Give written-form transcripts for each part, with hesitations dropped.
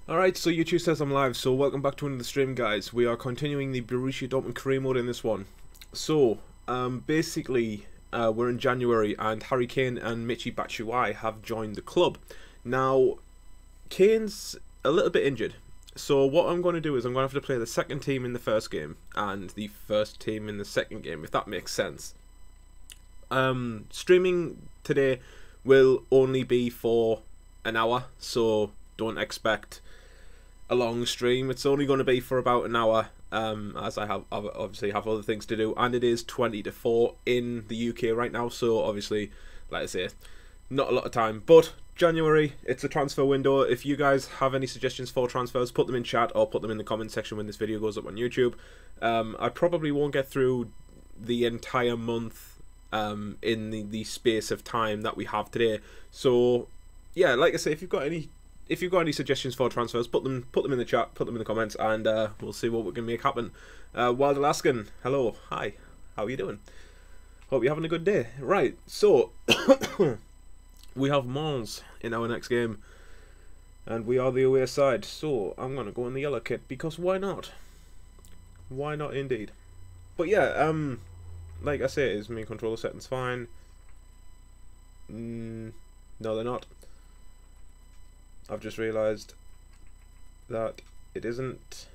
Alright, so YouTube says I'm live, so welcome back to another stream, guys. We are continuing the Borussia Dortmund career mode in this one. So, basically, we're in January, and Harry Kane and Michy Batshuayi have joined the club. Now, Kane's a little bit injured, so what I'm going to do is I'm going to have to play the second team in the first game, and the first team in the second game, if that makes sense. Streaming today will only be for an hour, so don't expect a long stream. It's only going to be for about an hour, as I obviously have other things to do, and it is 20 to 4 in the UK right now, so obviously, like I say, not a lot of time. But January, it's a transfer window. If you guys have any suggestions for transfers, put them in chat or put them in the comment section when this video goes up on YouTube. I probably won't get through the entire month in the space of time that we have today, so yeah, like I say, if you've got any suggestions for transfers, put them in the chat, put them in the comments, and we'll see what we can make happen. Wild Alaskan, hello, hi, how are you doing? Hope you're having a good day. Right, so we have Mons in our next game, and we are the away side. So I'm gonna go in the yellow kit because why not? Why not, indeed. But yeah, like I say, is main controller settings fine? No, they're not. I've just realised that it isn't.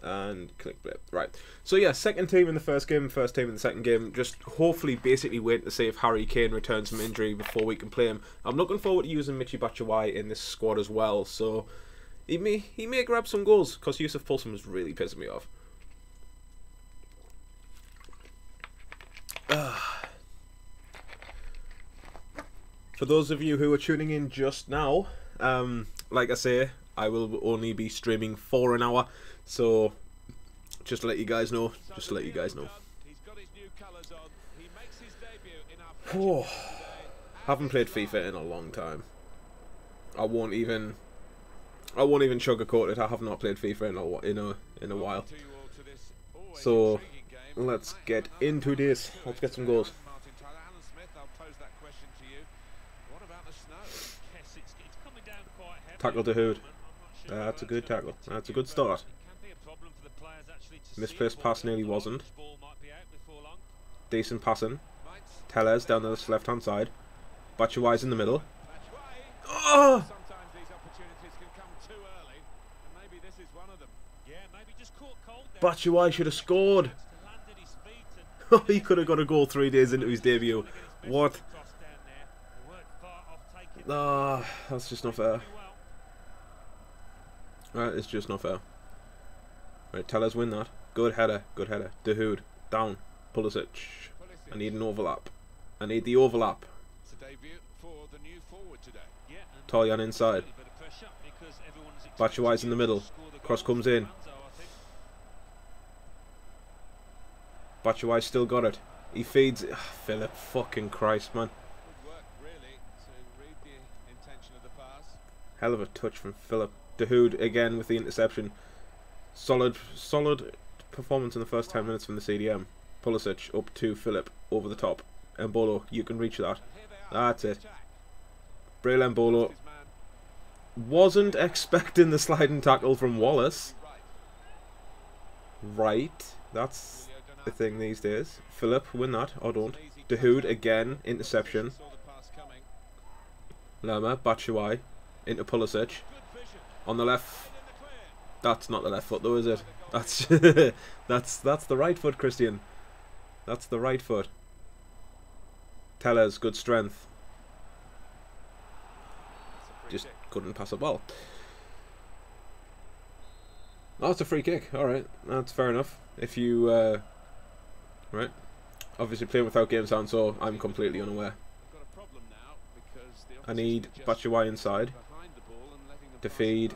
And click blip. Right. So yeah, second team in the first game, first team in the second game. Just hopefully basically waiting to see if Harry Kane returns from injury before we can play him. I'm looking forward to using Michy Batshuayi in this squad as well. So he may grab some goals, because Yusuf Pulsum is really pissing me off. For those of you who are tuning in just now, like I say, I will only be streaming for an hour, so just to let you guys know, Oh, haven't played FIFA in a long time. I won't even sugarcoat it. I have not played FIFA in a while. So let's get into this. Let's get some goals. Tackle to Hood. That's a good tackle. That's a good start. Misplaced pass nearly wasn't. Decent passing. Tellez down the left hand side. Batshuayi's in the middle. Oh! Batshuayi should have scored. He could have got a goal 3 days into his debut. What? Ah, that's just not fair. Right, it's just not fair. Right, Tellez win that. Good header, good header. De Hood, down. Pulisic. I need an overlap. I need the overlap. Toljan inside. Batshuayi's in the middle. Cross comes in. Batshuayi still got it. He feeds it. Philip, fucking Christ, man. Hell of a touch from Philip. De Hood again with the interception. Solid performance in the first 10 minutes from the CDM. Pulisic up to Philip over the top. Embolo, you can reach that. That's it. Breel Embolo. Wasn't expecting the sliding tackle from Wallace. Right, that's the thing these days. Philip, win that or don't. De Hood again, interception. Lerma, Batshuayi into Pulisic. On the left, that's not the left foot though, is it? That's that's the right foot, Christian. That's the right foot. Tellez, good strength. Just couldn't pass a ball. Oh, it's a free kick. All right, that's fair enough. If you right, obviously playing without game sound, so I'm completely unaware. I need Batshuayi inside to feed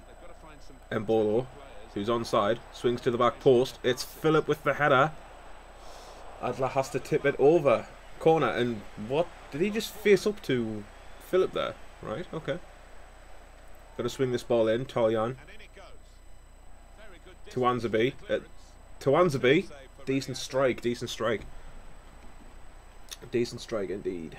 Embolo, who's onside, swings to the back post. It's Philip with the header. Adler has to tip it over. Corner, and what? Did he just face up to Philip there? Right, okay. Got to swing this ball in. Toljan. Tuanzebe. Tuanzebe. Decent strike, decent strike. Decent strike indeed.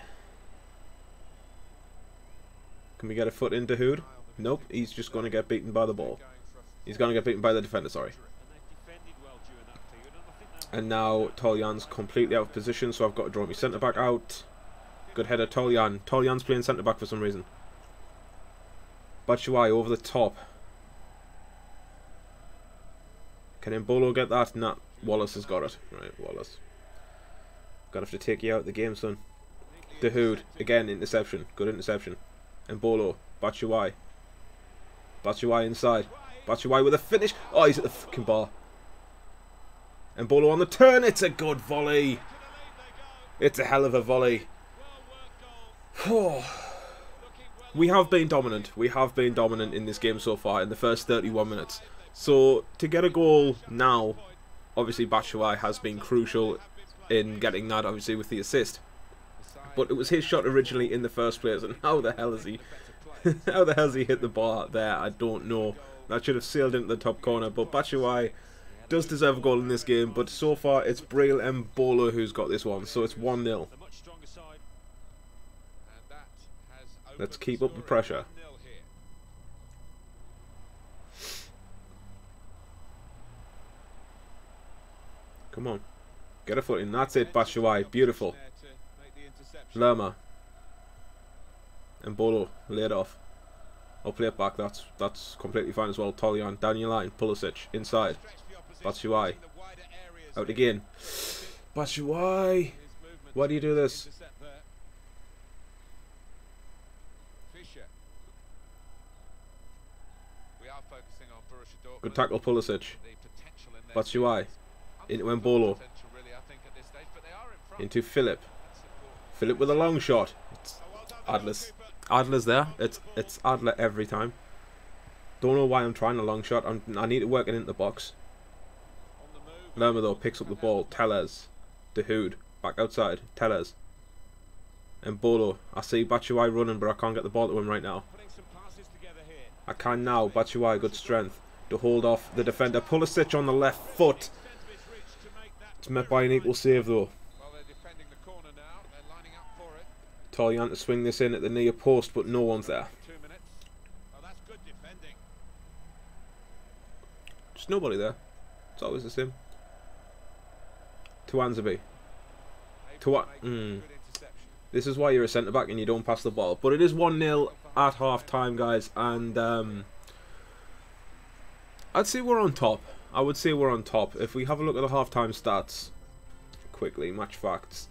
Can we get a foot into Hood? Nope, he's just going to get beaten by the ball. He's going to get beaten by the defender, sorry. And now Toljan's completely out of position, so I've got to draw my centre-back out. Good header, Toljan. Toljan's playing centre-back for some reason. Batshuayi over the top. Can Mbolo get that? Nah, Wallace has got it. Right, Wallace. Gonna have to take you out of the game, son. Dahoud, again, interception. Good interception. Mbolo, Batshuayi. Batshuayi inside. Batshuayi with a finish. Oh, he's at the fucking bar. Mbolo on the turn. It's a good volley. It's a hell of a volley. We have been dominant. We have been dominant in this game so far in the first 31 minutes. So to get a goal now, obviously Batshuayi has been crucial in getting that, obviously with the assist. But it was his shot originally in the first place, and how the hell has he how the hell has he hit the bar there? I don't know. That should have sailed into the top corner, but Batshuayi does deserve a goal in this game, but so far it's Breel Mbolo who's got this one, so it's 1-0. Let's keep up the pressure. Come on. Get a foot in. That's it, Batshuayi. Beautiful. Lerma. Mbolo. Laid off. I'll play it back. That's completely fine as well. Toljan. Down your line. Pulisic. Inside. Batshuayi. Out again. Batshuayi. Why do you do this? Good tackle, Pulisic. Batshuayi. Into Mbolo. Into Philip. Philip with a long shot. It's Adler's. Adler's there. It's Adler every time. Don't know why I'm trying a long shot. I need to work it into the box. Lerma though picks up the ball. Tellez. Dahoud. Back outside. Tellez. Mbolo. I see Batshuayi running, but I can't get the ball to him right now. I can now. Batshuayi, good strength to hold off the defender. Pulisic on the left foot. It's met by an equal save though. Toljan to swing this in at the near post, but no one's there. Just nobody there. It's always the same. Tuanzebe. This is why you're a centre-back and you don't pass the ball. But it is 1-0 at half-time, guys. And I'd say we're on top. I would say we're on top. If we have a look at the half-time stats, quickly, match facts.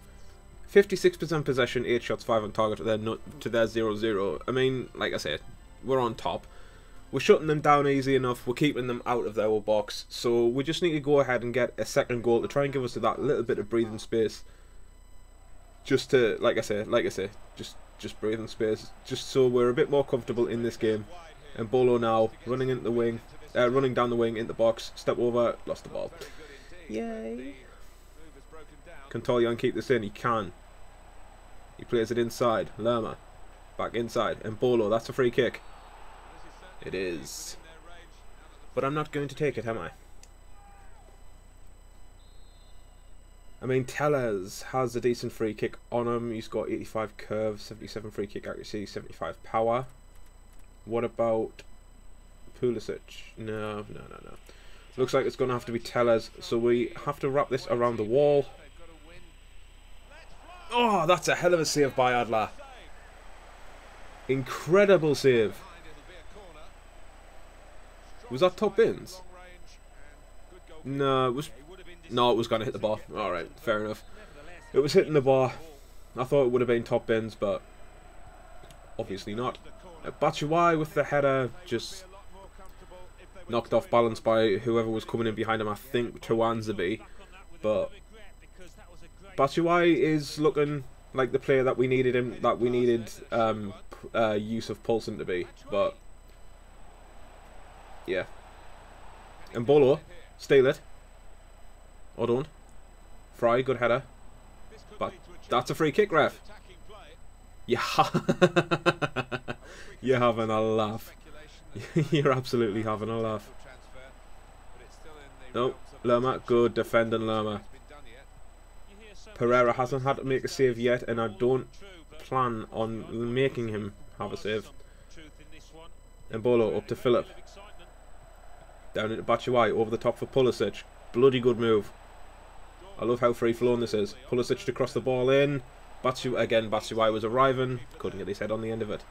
56% possession, 8 shots, 5 on target to their 0-0. I mean, like I said, we're on top. We're shutting them down easy enough. We're keeping them out of their box. So we just need to go ahead and get a second goal to try and give us that little bit of breathing space. Just to, like I say, just breathing space. Just so we're a bit more comfortable in this game. And Mbolo now running into the wing, running down the wing into the box. Step over, lost the ball. Yay! Can Toljan keep this in? He can. He plays it inside. Lerma. Back inside. Mbolo, that's a free kick. It is. But I'm not going to take it, am I? I mean, Tellez has a decent free kick on him. He's got 85 curve, 77 free kick accuracy, 75 power. What about Pulisic? No. Looks like it's going to have to be Tellez. So we have to wrap this around the wall. Oh, that's a hell of a save by Adler. Incredible save. Was that top bins? No, it was going to hit the bar. Alright, fair enough. It was hitting the bar. I thought it would have been top bins, but obviously not. Batshuayi with the header, just knocked off balance by whoever was coming in behind him. I think Tuanzebe, but Batshuayi is looking like the player that we needed him. Yusuf Poulsen to be, but yeah. Mbolo, steal it. Or don't. Fry, good header. But that's a free kick, ref. Yeah. You're having a laugh. You're absolutely having a laugh. No, Lerma, good defending Lerma. Pereira hasn't had to make a save yet, and I don't plan on making him have a save. Embolo up to Philip. Down into Batshuayi, over the top for Pulisic. Bloody good move. I love how free-flowing this is. Pulisic to cross the ball in. Batshuayi was arriving. Couldn't get his head on the end of it.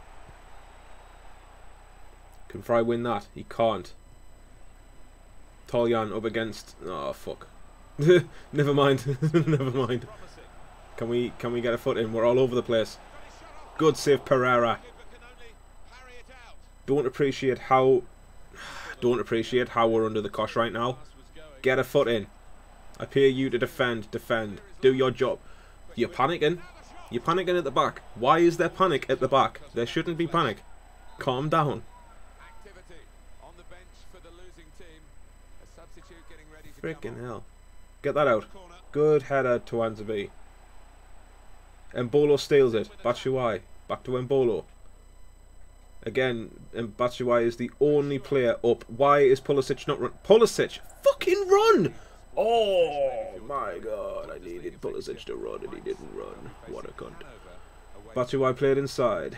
Can Fry win that? He can't. Toljan up against... Oh, fuck. Never mind. Never mind. Can we get a foot in? We're all over the place. Good save, Pereira. Don't appreciate how we're under the cosh right now. Get a foot in. I pay you to defend. Defend. Do your job. You're panicking. You're panicking at the back. Why is there panic at the back? There shouldn't be panic. Calm down. Freaking hell. Get that out. Good header to Anzabi. Embolo steals it. Batshuayi. Back to Embolo. Again, Batshuayi is the only player up. Why is Pulisic not run? Pulisic! Fucking run! Oh my god, I needed Pulisic to run and he didn't run. What a cunt. Batshuayi played inside.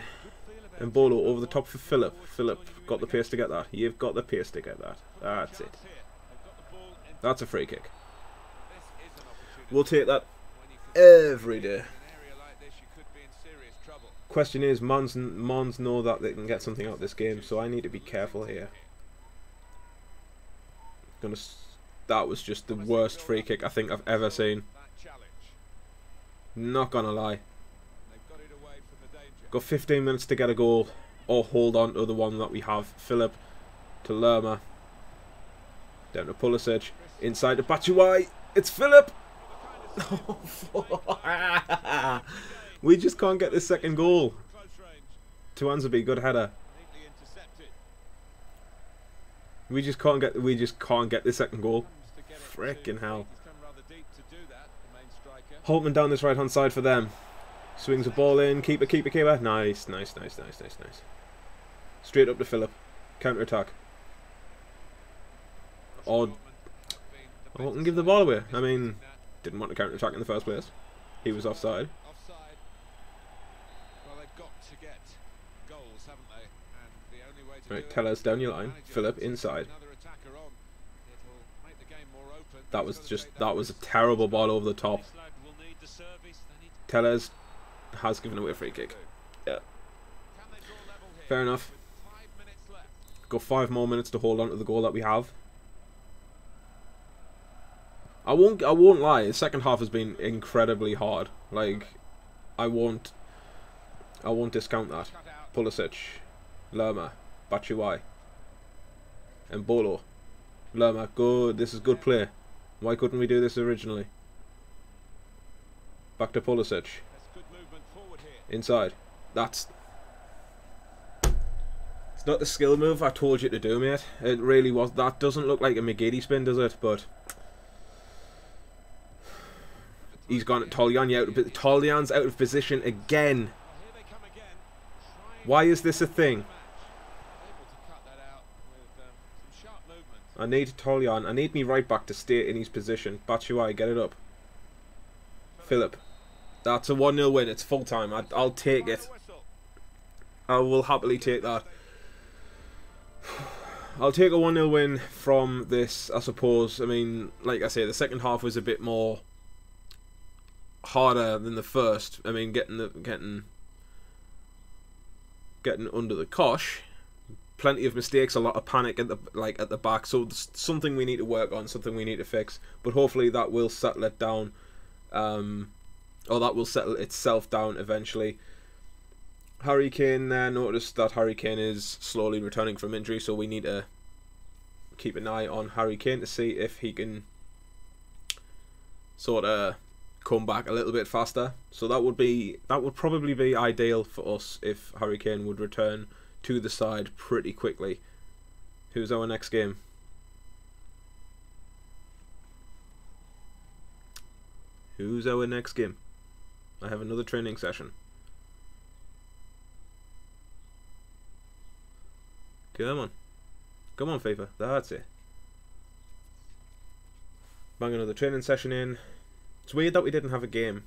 Embolo over the top for Philip. Philip got the pace to get that. You've got the pace to get that. That's it. That's a free kick. We'll take that every day. Question is, Mons know that they can get something out of this game, so I need to be careful here. That was just the worst free kick I think I've ever seen. Not gonna lie. Got 15 minutes to get a goal, or hold on to the one that we have. Philip to Lerma. Down to Pulisic. Inside to Batshuayi. It's Philip! We just can't get this second goal. To Anzabi, good header. We just can't get this second goal. Frickin' hell. Holtman down this right hand side for them. Swings the ball in. Keeper. Nice. Straight up to Philip. Counter attack. Odd. Holtman give the ball away. I mean, didn't want to counter attack in the first place. He was offside. Right, Tellez down your line. Philip inside. That was a terrible ball over the top. Tellez has given away a free kick. Yeah. Fair enough. Got 5 more minutes to hold on to the goal that we have. I won't lie, the second half has been incredibly hard. Like, I won't discount that. Pulisic, Lerma, Batshuayi, Embolo, Lerma, good. This is good play. Why couldn't we do this originally? Back to Pulisic. Inside. It's not the skill move I told you to do, mate. It really was. That doesn't look like a McGeady spin, does it? But he's gone at Toljan out. But Toljan's out of position again. Why is this a thing? I need Toljan. I need me right back to stay in his position. Batshuayi, get it up. Philip. That's a 1-0 win. It's full time. I'll take it. I will happily take that. I'll take a 1-0 win from this, I suppose. I mean, like I say, the second half was a bit more harder than the first. I mean, getting under the cosh. Plenty of mistakes, a lot of panic at the back. So something we need to work on, something we need to fix. But hopefully that will settle it down, or that will settle itself down eventually. Harry Kane there. Noticed that Harry Kane is slowly returning from injury, so we need to keep an eye on Harry Kane to see if he can sort of come back a little bit faster. So that would probably be ideal for us if Harry Kane would return to the side pretty quickly. Who's our next game? Who's our next game? I have another training session. Come on. Come on, FIFA. That's it. Bang another training session in. It's weird that we didn't have a game.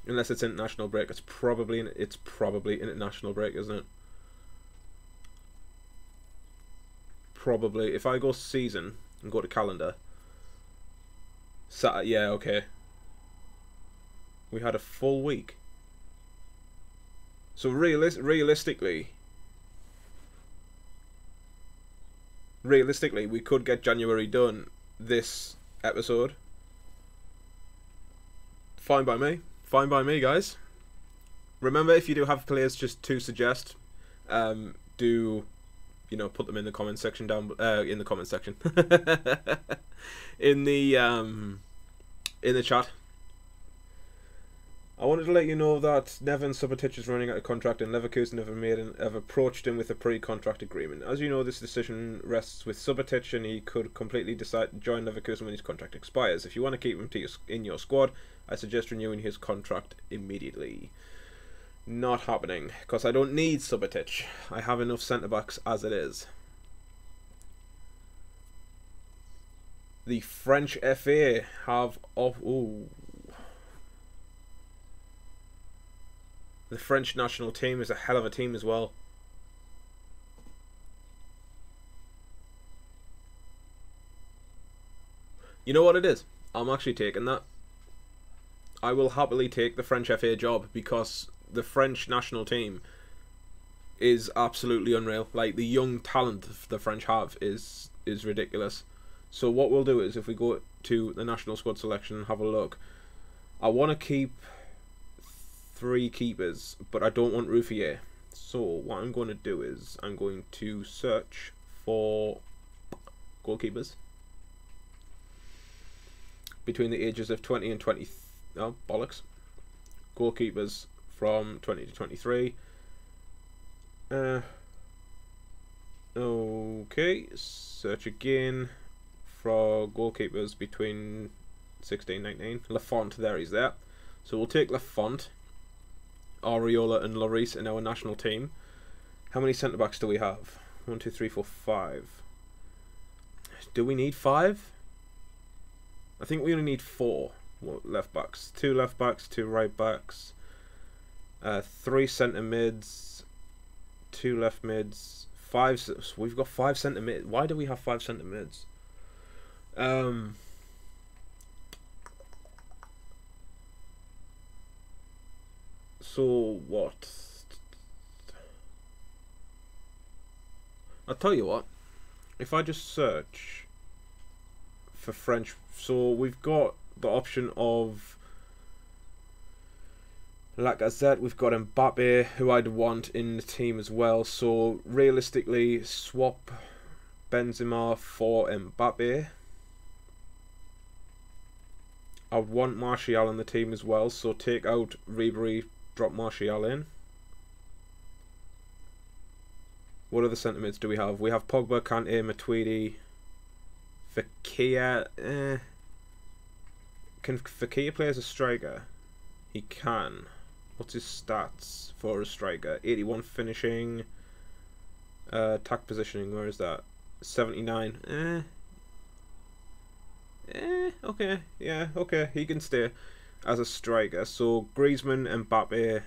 Unless it's international break. It's probably international break, isn't it? probably, if I go season and go to calendar, yeah, okay. We had a full week. So realistically, we could get January done this episode. Fine by me. Fine by me, guys. Remember, if you do have players just to suggest, do, you know, put them in the comment section down in the comment section in the chat. I wanted to let you know that Neven Subotic is running out of contract, and Leverkusen have approached him with a pre-contract agreement. As you know, this decision rests with Subotic, and he could completely decide to join Leverkusen when his contract expires. If you want to keep him in your squad, I suggest renewing his contract immediately. Not happening, because I don't need Subotic. I have enough centre-backs as it is. The French FA have... The French national team is a hell of a team as well. You know what it is? I'm actually taking that. I will happily take the French FA job, because the French national team is absolutely unreal. Like, the young talent the French have is ridiculous. So what we'll do is, if we go to the national squad selection and have a look, I want to keep 3 keepers, but I don't want Ruffier. So what I'm going to do is I'm going to search for goalkeepers between the ages of 20 and 20. Oh, bollocks. Goalkeepers from 20 to 23. Okay, search again for goalkeepers between 16 and 19. Lafont, there he's there. So we'll take Lafont. Areola and Lloris in our national team. How many centre backs do we have? 1, 2, 3, 4, 5. Do we need 5? I think we only need 4 left backs. 2 left backs, 2 right backs, 3 centre mids, 2 left mids, 5. So we've got 5 centre mids. Why do we have 5 centre mids? So what? I'll tell you what. If I just search for French, so we've got the option of Lacazette, we've got Mbappe, who I'd want in the team as well. So realistically, swap Benzema for Mbappe. I want Martial in the team as well, so take out Ribery, drop Martial in. What other centre mids do we have? We have Pogba, Kante, Matuidi, Fekir. Can Fekir play as a striker? He can. What's his stats for a striker? 81 finishing. Attack positioning, where is that? 79. Okay. Yeah, okay. He can stay as a striker. So Griezmann, Mbappe,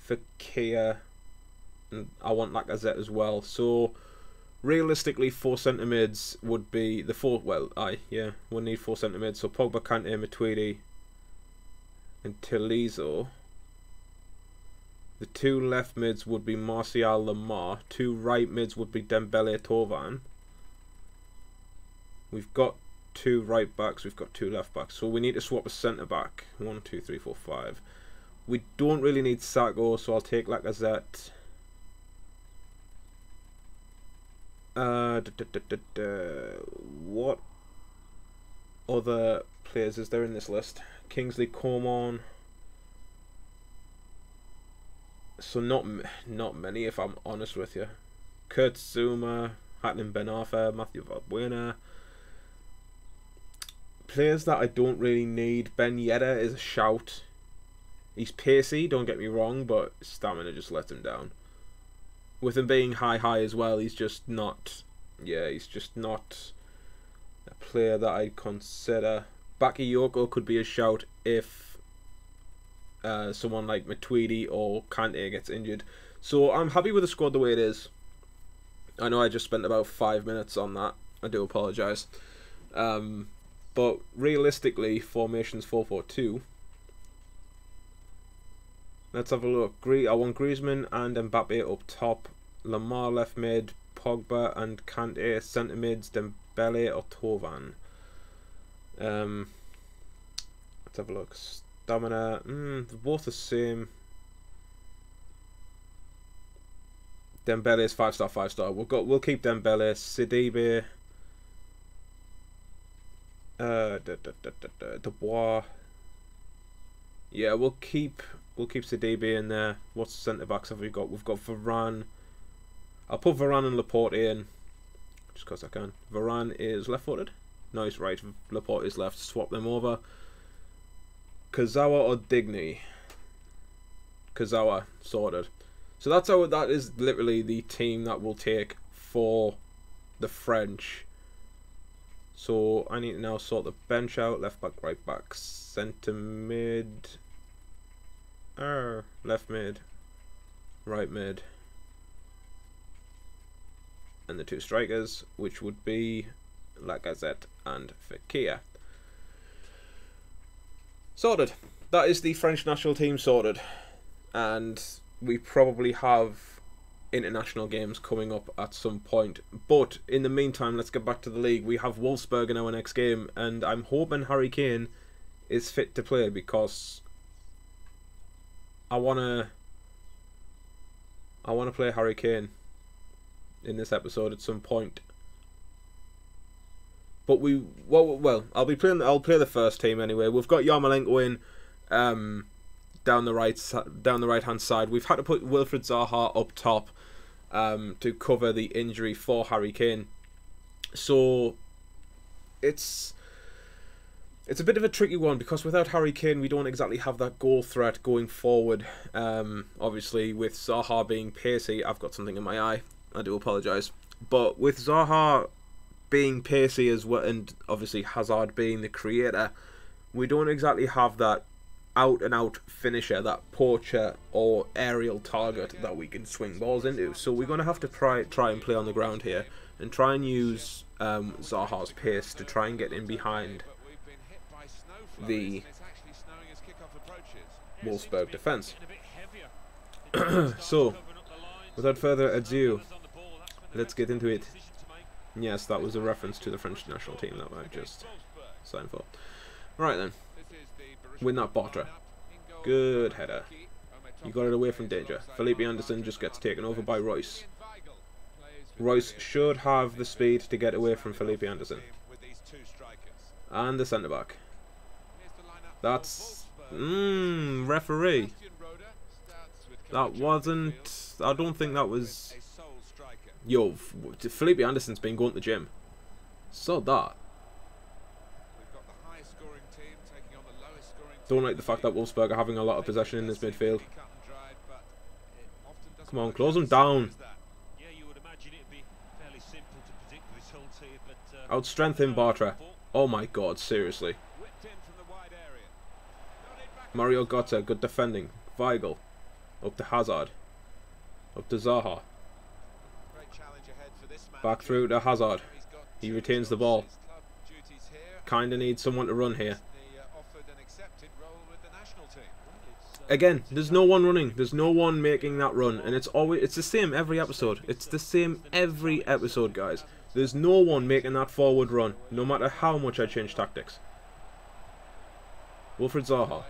Fekir, and I want Lacazette as well. So realistically, 4 centre mids would be the 4. Well, we'll need 4 centre mids. So Pogba, Kante, Matuidi, and Tolizo. The 2 left mids would be Martial, Lamar. 2 right mids would be Dembele, Tovan. We've got 2 right backs, we've got 2 left backs. So we need to swap a centre back. 1, 2, 3, 4, 5. We don't really need Sacco, so I'll take Lacazette. What other players is there in this list? Kingsley Coman. So not many, if I'm honest with you. Kurt Zuma, Hatlin Ben Arfa, Matthew Valbuena. Players that I don't really need. Ben Yedder is a shout. He's pacey, don't get me wrong, but stamina just lets him down. With him being high as well, he's just not... Yeah, he's just not a player that I'd consider. Bakayoko could be a shout if someone like Matuidi or Kante gets injured. So I'm happy with the squad the way it is. I know I just spent about 5 minutes on that. I do apologise. But realistically, formation's 4-4-2. Let's have a look. I want Griezmann and Mbappe up top. Lamar left mid. Pogba and Kante centre mids. Dembele or Tovan. Let's have a look. Stamina. They're both the same. Dembele is 5-star, 5-star. We'll keep Dembele. Sidibe. Dubois. Yeah, we'll keep Sidibe in there. What centre backs have we got? We've got Varane. I'll put Varane and Laporte in, just because I can. Varane is left-footed. No, he's right. Laporte is left. Swap them over. Kazawa or Digny? Kazawa, sorted. So that is literally the team that we'll take for the French. So I need to now sort the bench out. Left back, right back, centre mid, left mid, right mid, and the two strikers, which would be Lacazette and Fekir. Sorted. That is the French national team sorted, and we probably have international games coming up at some point. But in the meantime, let's get back to the league. We have Wolfsburg in our next game, and I'm hoping Harry Kane is fit to play, because I wanna play Harry Kane in this episode at some point. But I'll play the first team anyway. We've got Yarmolenko in down the right hand side. We've had to put Wilfried Zaha up top to cover the injury for Harry Kane. So it's a bit of a tricky one, because without Harry Kane we don't exactly have that goal threat going forward. Obviously with Zaha being pacey, I've got something in my eye, I do apologise. But with Zaha being pacey as well, and obviously Hazard being the creator, we don't exactly have that out and out finisher, that poacher or aerial target that we can swing balls into. So we're going to have to try and play on the ground here and try and use Zaha's pace to try and get in behind the Wolfsburg defence. So without further ado, let's get into it. Yes, that was a reference to the French national team that I just signed for. Right then. Win that Bartra. Good header. You got it away from danger. Felipe Anderson just gets taken over by Royce. Royce should have the speed to get away from Felipe Anderson. And the centre back. That's referee. That wasn't. I don't think that was. Yo, Felipe Anderson's been going to the gym. So that. Don't like the fact that Wolfsburg are having a lot of possession in this midfield. Come on, close them down. Outstrength him, Bartra. Oh my god, seriously. Mario Götze, good defending. Weigl. Up to Hazard. Up to Zaha. Back through to Hazard. He retains the ball. Kinda needs someone to run here. Again, there's no one running. There's no one making that run, and it's the same every episode. It's the same every episode, guys. There's no one making that forward run, no matter how much I change tactics. Wilfried Zaha.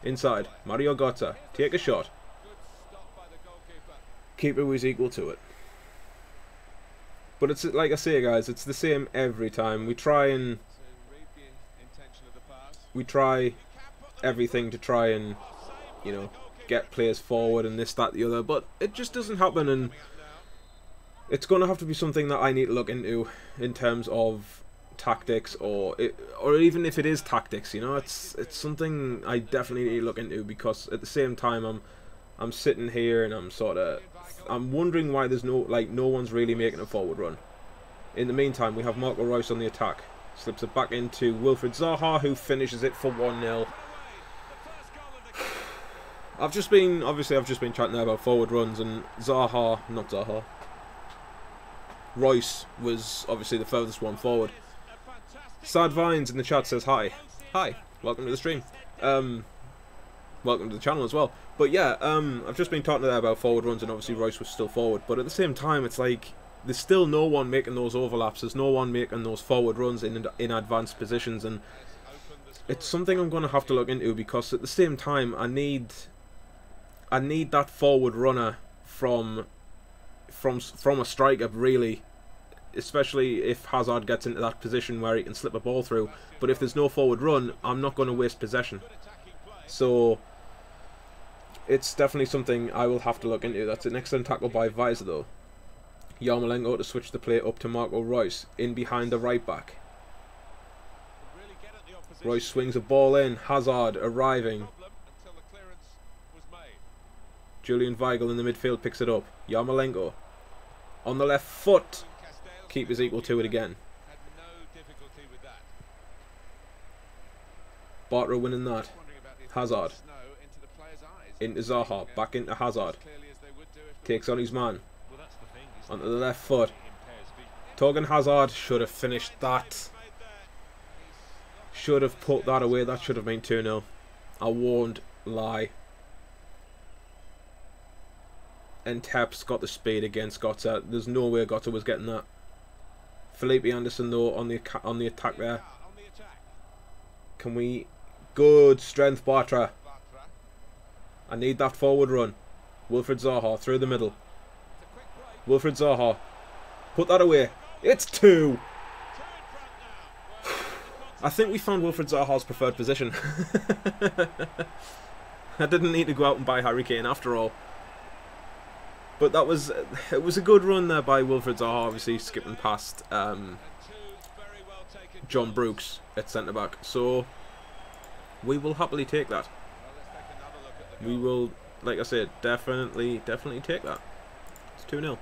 Inside. Mario Götze. Take a shot. Keeper was equal to it. But it's like I say, guys, it's the same every time. We try everything to try and, you know, get players forward and this, that, the other, but it just doesn't happen, and it's going to have to be something that I need to look into in terms of tactics, or even if it is tactics, you know, it's something I definitely need to look into, because at the same time I'm sitting here and I'm wondering why there's no one's really making a forward run. In the meantime, we have Marco Reus on the attack. Slips it back into Wilfried Zaha, who finishes it for 1-0. I've just been chatting there about forward runs, and Royce was obviously the furthest one forward. Sad Vines in the chat says hi. Hi, welcome to the stream. Welcome to the channel as well. But yeah, I've just been talking there about forward runs, and obviously Royce was still forward. But at the same time, it's like there's still no one making those overlaps. There's no one making those forward runs in advanced positions, and it's something I'm going to have to look into, because at the same time, I need that forward runner from a striker, really, especially if Hazard gets into that position where he can slip a ball through. But if there's no forward run, I'm not going to waste possession. So it's definitely something I will have to look into. That's an excellent tackle by Visor though. Yarmolenko to switch the play up to Marco Reus, in behind the right back. Reus swings a ball in, Hazard arriving. Julian Weigl in the midfield picks it up. Yarmolenko on the left foot. Keeper's equal to it again. Bartra winning that. Hazard into Zaha, back into Hazard. Takes on his man. Onto the left foot. Torgan Hazard should have finished that. Should have put that away. That should have been 2-0. I won't lie. And Tep's got the speed against Gotta. There's no way Gotta was getting that. Felipe Anderson though on the attack there. Can we? Good strength, Bartra. I need that forward run. Wilfried Zaha through the middle. Wilfried Zaha, put that away. It's 2. I think we found Wilfried Zaha's preferred position. I didn't need to go out and buy Harry Kane after all. But it was a good run there by Wilfried Zaha, obviously skipping past John Brooks at centre back. So we will happily take that. We will, like I said, definitely take that. It's 2-0.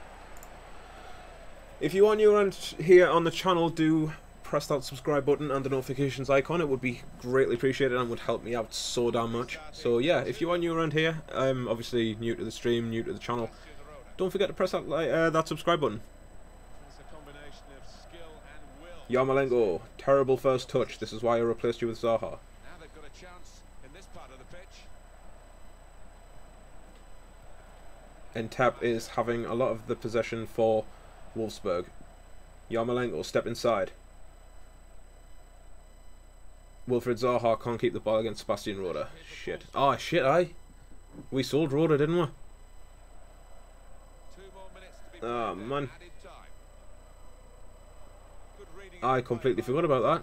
If you are new around here on the channel, do press that subscribe button and the notifications icon. It would be greatly appreciated and would help me out so damn much. So yeah, if you are new around here, obviously new to the stream, new to the channel, don't forget to press that subscribe button. Yarmolenko, terrible first touch. This is why I replaced you with Zaha. And Tap is having a lot of the possession for Wolfsburg. Yarmolenko, step inside. Wilfried Zaha can't keep the ball against Sebastian Rode. Shit. Oh shit, aye. We sold Rode, didn't we? Oh man. I completely forgot about that.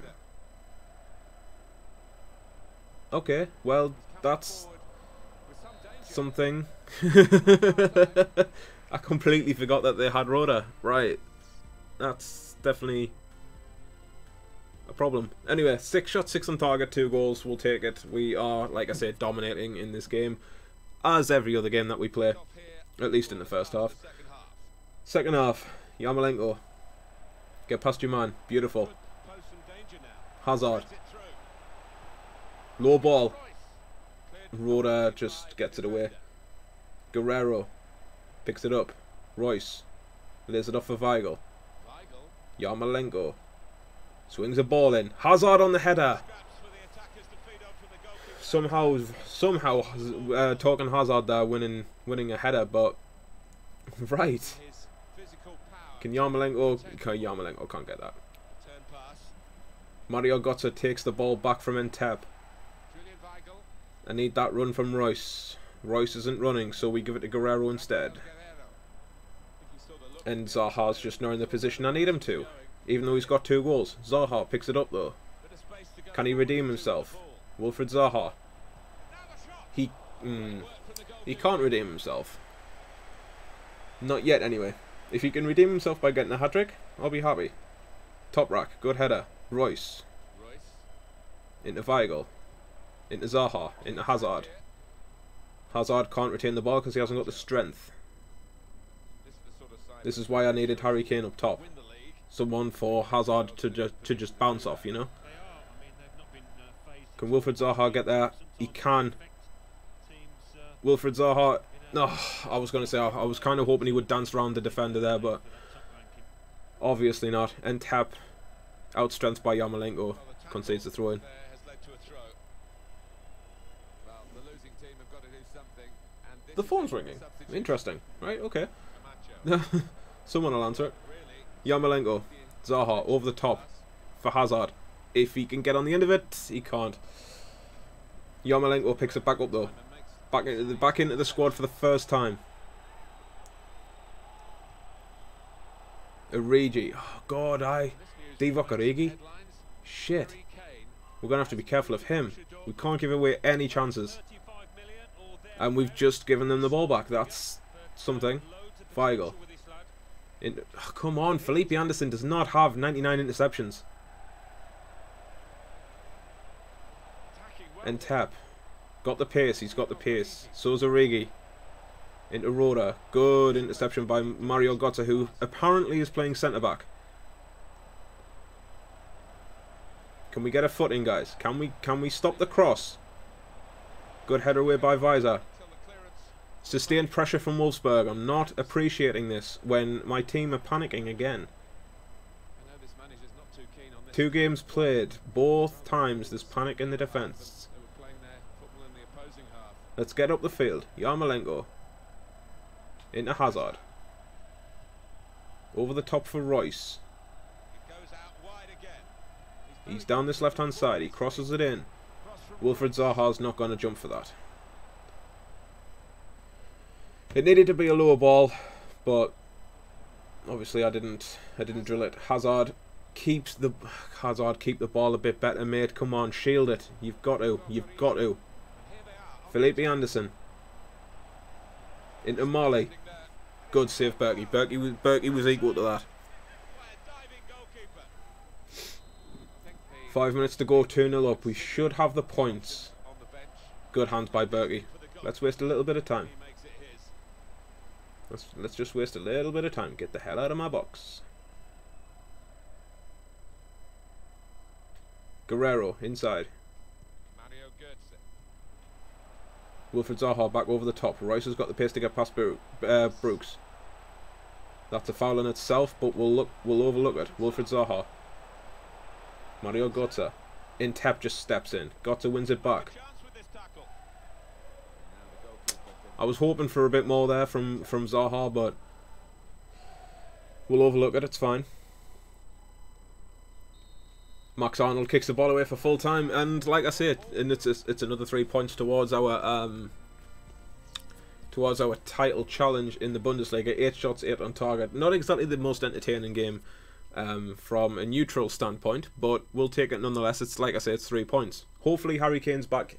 Okay, well, that's something. I completely forgot that they had Rode. Right. That's definitely a problem. Anyway, 6 shots, 6 on target, 2 goals. We'll take it. We are, like I said, dominating in this game, as every other game that we play, at least in the first half. Second half, Yarmolenko. Get past your man. Beautiful. Hazard. Low ball. Rode just gets it away. Guerrero picks it up. Reus lays it off for Weigl. Yarmolenko swings a ball in. Hazard on the header. Somehow, talking Hazard there, winning a header, but right. Can Yarmolenko? Yarmolenko can't get that. Mario Götze takes the ball back from Entep. I need that run from Reus. Reus isn't running, so we give it to Guerrero instead. And Zaha's just not in the position I need him to, even though he's got 2 goals. Zaha picks it up though. Can he redeem himself? Wilfried Zaha. He can't redeem himself. Not yet, anyway. If he can redeem himself by getting a hat-trick, I'll be happy. Top rack, good header. Reus. Into Weigl. Into Zaha. Into Hazard. Hazard can't retain the ball because he hasn't got the strength. This is why I needed Harry Kane up top. Someone for Hazard to just bounce off, you know. Can Wilfried Zaha get there? He can. Wilfried Zaha. No, I was going to say, I was kind of hoping he would dance around the defender there, but obviously not. And tap, outstrengthed by Yarmolenko, concedes the throw in. The phone's ringing. Interesting. Right, okay. Someone will answer it. Yarmolenko, Zaha, over the top for Hazard. If he can get on the end of it, he can't. Yarmolenko picks it back up though. Back into the squad for the first time. Origi. Oh god, Divock Origi. Shit. We're gonna have to be careful of him. We can't give away any chances. And we've just given them the ball back. That's something. Weigl. Oh, come on, Felipe Anderson does not have 99 interceptions. And tap. Got the pace, he's got the pace. So's Origi. Into Roda. Good interception by Mario Götze, who apparently is playing centre-back. Can we get a foot in, guys? Can we stop the cross? Good header away by Weiser. Sustained pressure from Wolfsburg. I'm not appreciating this when my team are panicking again. 2 games played. Both times there's panic in the defence. Let's get up the field. Yarmolenko. Into Hazard. Over the top for Royce. He's down this left-hand side. He crosses it in. Wilfried Zaha's not going to jump for that. It needed to be a lower ball, but obviously I didn't drill it. Hazard keep the ball a bit better, mate. Come on, shield it. You've got to. Felipe Anderson into Marley. Good save, Berkey. Berkey was equal to that. 5 minutes to go, 2-0 up. We should have the points. Good hands by Berkey. Let's waste a little bit of time. Let's just waste a little bit of time. Get the hell out of my box. Guerrero inside. Wilfried Zaha back over the top. Rice has got the pace to get past Brooks. That's a foul in itself, but we'll overlook it. Wilfried Zaha. Mario Götze. Intep just steps in. Götze wins it back. I was hoping for a bit more there from Zaha, but we'll overlook it. It's fine. Max Arnold kicks the ball away for full time, and like I said, and it's another 3 points towards our title challenge in the Bundesliga. 8 shots, 8 on target. Not exactly the most entertaining game from a neutral standpoint, but we'll take it nonetheless. It's like I say, it's 3 points. Hopefully Harry Kane's back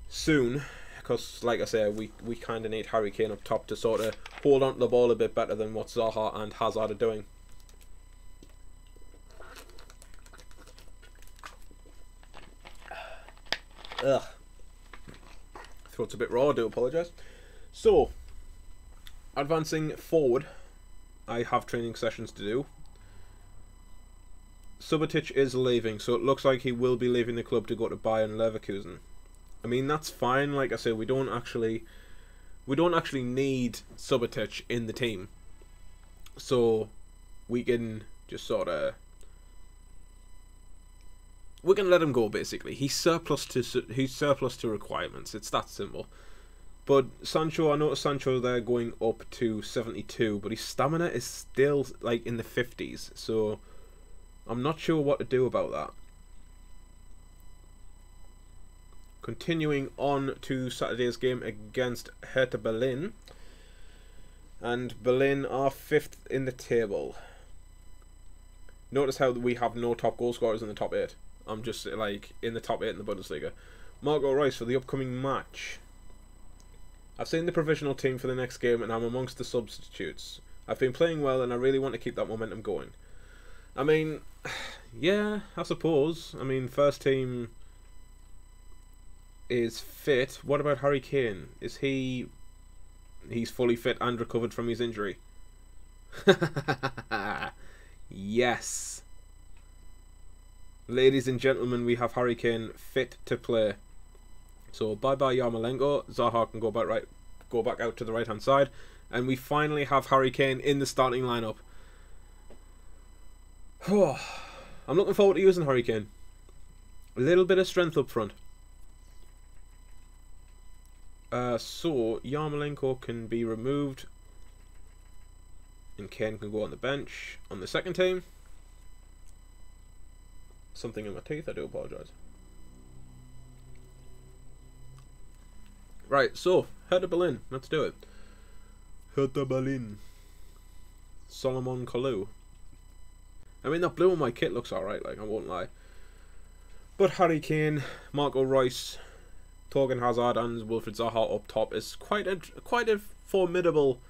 soon, because like I say, we kind of need Harry Kane up top to sort of hold on to the ball a bit better than what Zaha and Hazard are doing. Ugh. Throat's a bit raw, I do apologise. So, advancing forward, I have training sessions to do. Subotic is leaving, so it looks like he will be leaving the club to go to Bayern Leverkusen. I mean, that's fine. Like I say, we don't actually need Subotic in the team, so we can just sort of let him go. Basically, he's surplus to requirements. It's that simple. But Sancho, I noticed Sancho there going up to 72, but his stamina is still like in the 50s, so I'm not sure what to do about that. Continuing on to Saturday's game against Hertha Berlin, and Berlin are 5th in the table. Notice how we have no top goal scorers in the top 8. I'm just like in the top 8 in the Bundesliga. Marco Reus for the upcoming match. I've seen the provisional team for the next game and I'm amongst the substitutes. I've been playing well and I really want to keep that momentum going. I mean, yeah, I suppose. I mean, first team is fit. What about Harry Kane? Is he's fully fit and recovered from his injury? Yes. Ladies and gentlemen, we have Harry Kane fit to play. So bye bye Yarmolenko. Zaha can go back out to the right hand side, and we finally have Harry Kane in the starting lineup. I'm looking forward to using Harry Kane. A little bit of strength up front. So Yarmolenko can be removed, and Kane can go on the bench on the second team. Something in my teeth, I do apologise. Right, so Hertha Berlin, let's do it. Hertha Berlin. Solomon Kalou. I mean, that blue on my kit looks alright, like, I won't lie. But Harry Kane, Marco Reus, Torgan Hazard and Wilfried Zaha up top is quite a formidable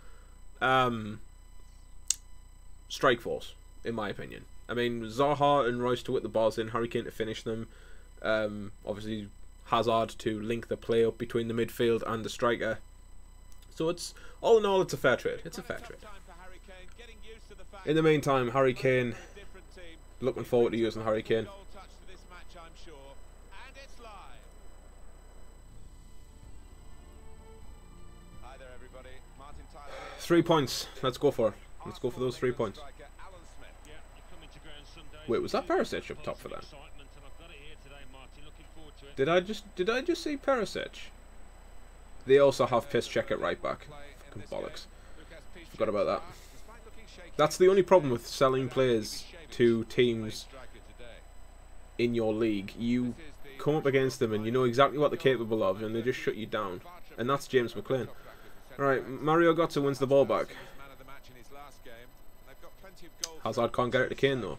strike force, in my opinion. I mean, Zaha and Reus to whip the balls in, Harry Kane to finish them. Obviously, Hazard to link the play up between the midfield and the striker. So it's all in all, it's a fair trade. It's a fair trade. In the meantime, Harry Kane. Looking forward to using Harry Kane. 3 points. Let's go for it. Let's go for those 3 points. Wait, was that Perisic up top for that? Did I just see Perisic? They also have Piszczek at right back. Fucking bollocks. Forgot about that. That's the only problem with selling players to teams in your league. You come up against them and you know exactly what they're capable of, and they just shut you down. And that's James McClean. Alright, Mario Götze wins the ball back. Hazard can't get it to Kane though.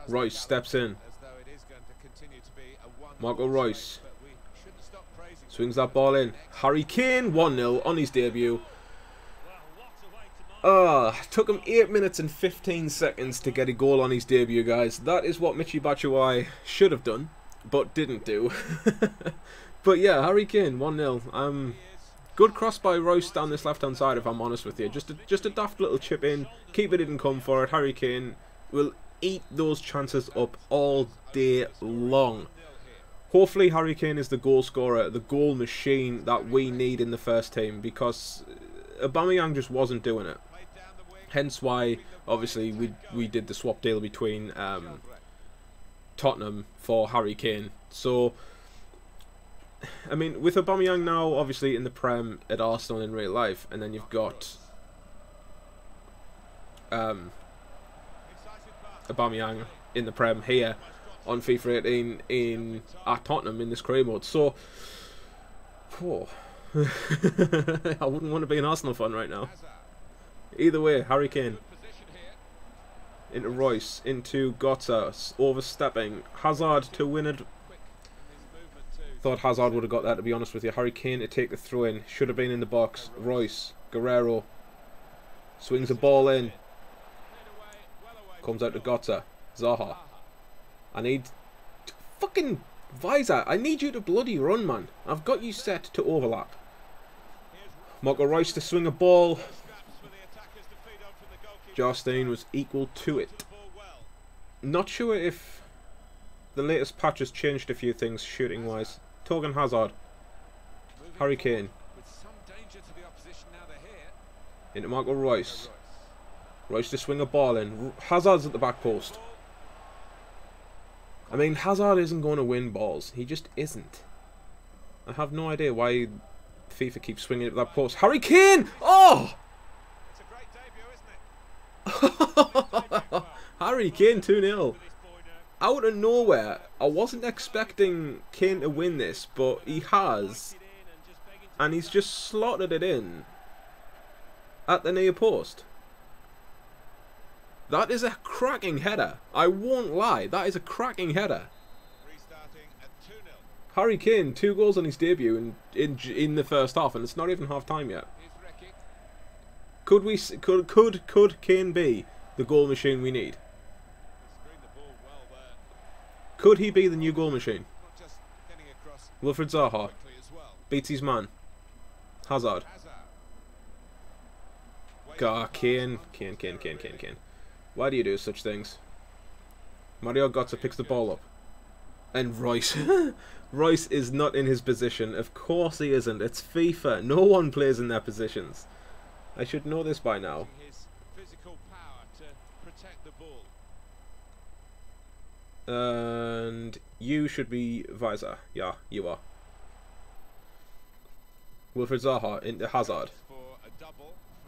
Reus steps in. Marco Reus swings that ball in. Harry Kane 1-0 on his debut. Took him 8 minutes and 15 seconds to get a goal on his debut, guys. That is what Michy Batshuayi should have done, but didn't do. But yeah, Harry Kane 1-0. Good cross by Reus down this left-hand side, if I'm honest with you. Just a daft little chip in. Keeper didn't come for it. Harry Kane will eat those chances up all day long. Hopefully Harry Kane is the goal scorer, the goal machine that we need in the first team, because Aubameyang just wasn't doing it. Hence why, obviously, we did the swap deal between Tottenham for Harry Kane. So, I mean, with Aubameyang now, obviously, in the Prem at Arsenal in real life, and then you've got Aubameyang in the Prem here on FIFA 18 at Tottenham in this career mode. So, I wouldn't want to be an Arsenal fan right now. Either way, Harry Kane into Reus, into Götze, overstepping. Hazard to win it. Thought Hazard would have got that, to be honest with you. Harry Kane to take the throw in. Should have been in the box. Reus, Guerrero swings the ball in. Comes out to Götze. Zaha. I need fucking Visor. I need you to bloody run, man. I've got you set to overlap. Marco Reus to swing a ball. Jarstein was equal to it. Not sure if the latest patch has changed a few things shooting wise. Torgan Hazard. Harry Kane. Into Marco Reus. Reus to swing a ball in. Hazard's at the back post. I mean, Hazard isn't going to win balls. He just isn't. I have no idea why FIFA keeps swinging at that post. Harry Kane! Oh! Harry Kane 2-0. Out of nowhere. I wasn't expecting Kane to win this, but he has. And he's just slotted it in at the near post. That is a cracking header. I won't lie. That is a cracking header. Harry Kane, 2 goals on his debut in the first half, and it's not even half time yet. Could Kane be the goal machine we need? Could he be the new goal machine? Wilfried Zaha beats his man. Hazard. Kane. Why do you do such things? Mario Götze picks the ball up. And Royce. Royce is not in his position. Of course he isn't. It's FIFA. No one plays in their positions. I should know this by now. And you should be Visor. Yeah, you are. Wilfried Zaha into Hazard.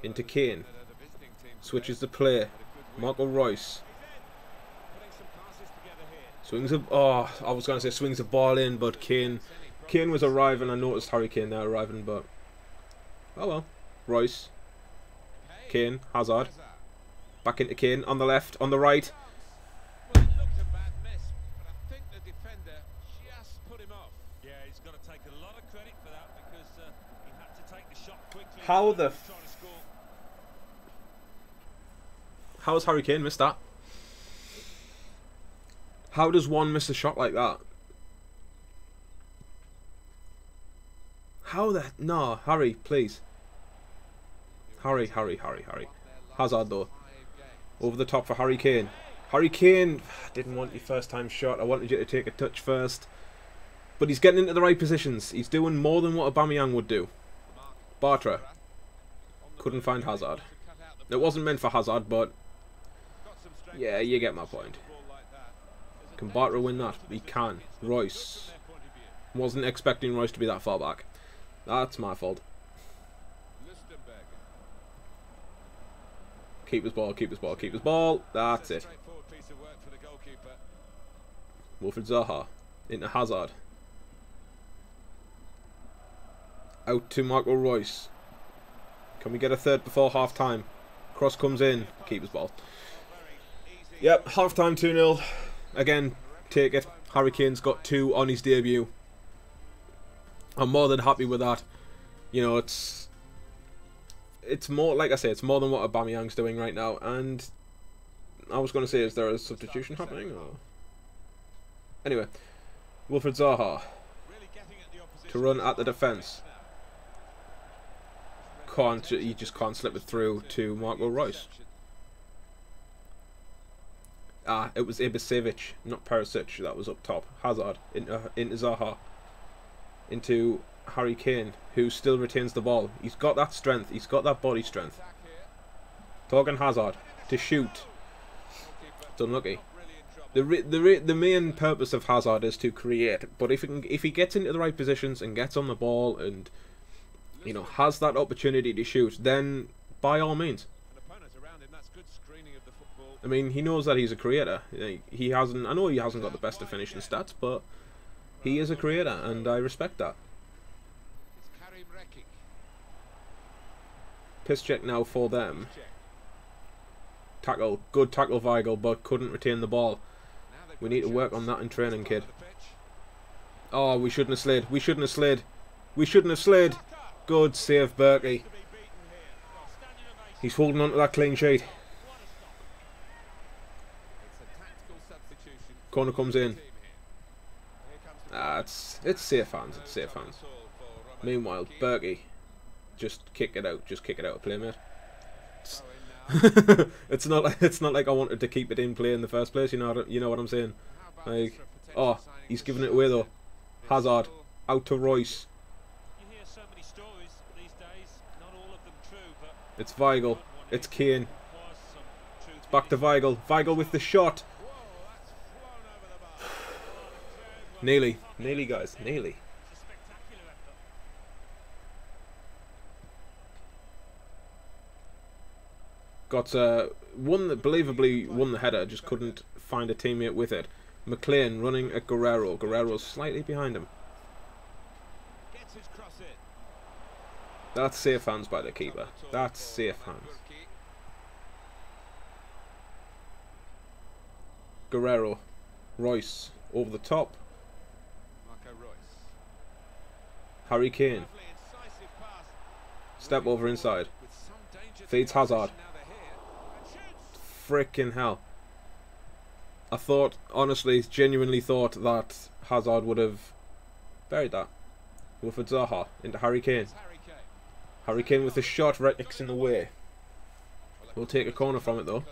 Into Kane. Switches the play. Marco Reus. Swings a... Oh, I was going to say swings the ball in, but Kane was arriving. I noticed Harry Kane there arriving, but... Oh well. Reus. Kane. Hazard. Back into Kane. On the left. On the right. How the... How has Harry Kane missed that? How does one miss a shot like that? How the... No, Harry, please. Harry. Hazard, though. Over the top for Harry Kane. Harry Kane, didn't want your first time shot. I wanted you to take a touch first. But he's getting into the right positions. He's doing more than what Aubameyang would do. Bartra. Couldn't find Hazard. It wasn't meant for Hazard, but... Yeah, you get my point. Can Bartra win that? He can. Reus. Wasn't expecting Reus to be that far back. That's my fault. Keep his ball. That's it. Wilfried Zaha. Into Hazard. Out to Marco Reus. Can we get a third before half time? Cross comes in. Keep his ball. Yep, half time 2-0. Again, take it. Harry Kane's got 2 on his debut. I'm more than happy with that. You know, it's more, like I say, it's more than what Aubameyang's doing right now. And I was going to say, is there a substitution happening? Or... Anyway, Wilfried Zaha to run at the defence. He just can't slip it through to Marco Reus. Ah, it was Ibisevic, not Perisic, that was up top. Hazard into Zaha. Into Harry Kane, who still retains the ball. He's got that strength, he's got that body strength. Torgan Hazard to shoot. It's unlucky. The main purpose of Hazard is to create, but if he gets into the right positions and gets on the ball and, you know, has that opportunity to shoot, then by all means. I mean, he knows that he's a creator. He hasn't. I know he hasn't got the best of finishing stats, but he is a creator, and I respect that. Piss check now for them. Tackle, good tackle, Weigl, but couldn't retain the ball. We need to work on that in training, kid. Oh, we shouldn't have slid. We shouldn't have slid. We shouldn't have slid. Good save, Berkey. He's holding on to that clean sheet. Corner comes in. It's safe hands. It's safe hands. Meanwhile, Berkey, just kick it out. Just kick it out, playmate. It's not like I wanted to keep it in play in the first place. You know what I'm saying? Like, oh, he's giving it away though. Hazard out to Reus. It's Weigl. It's Kane. It's back to Weigl. Weigl with the shot. Nearly, guys, nearly. Got one that believably won the header, just couldn't find a teammate with it. McLean running at Guerrero. Guerrero's slightly behind him. That's safe hands by the keeper. That's safe hands. Guerrero. Reus over the top. Harry Kane. Step over inside. Feeds Hazard. Frickin' hell. I thought, honestly, genuinely thought that Hazard would have buried that. Wilfried Zaha into Harry Kane. Harry Kane with the shot, Retic's in the way. We'll take a corner from it though.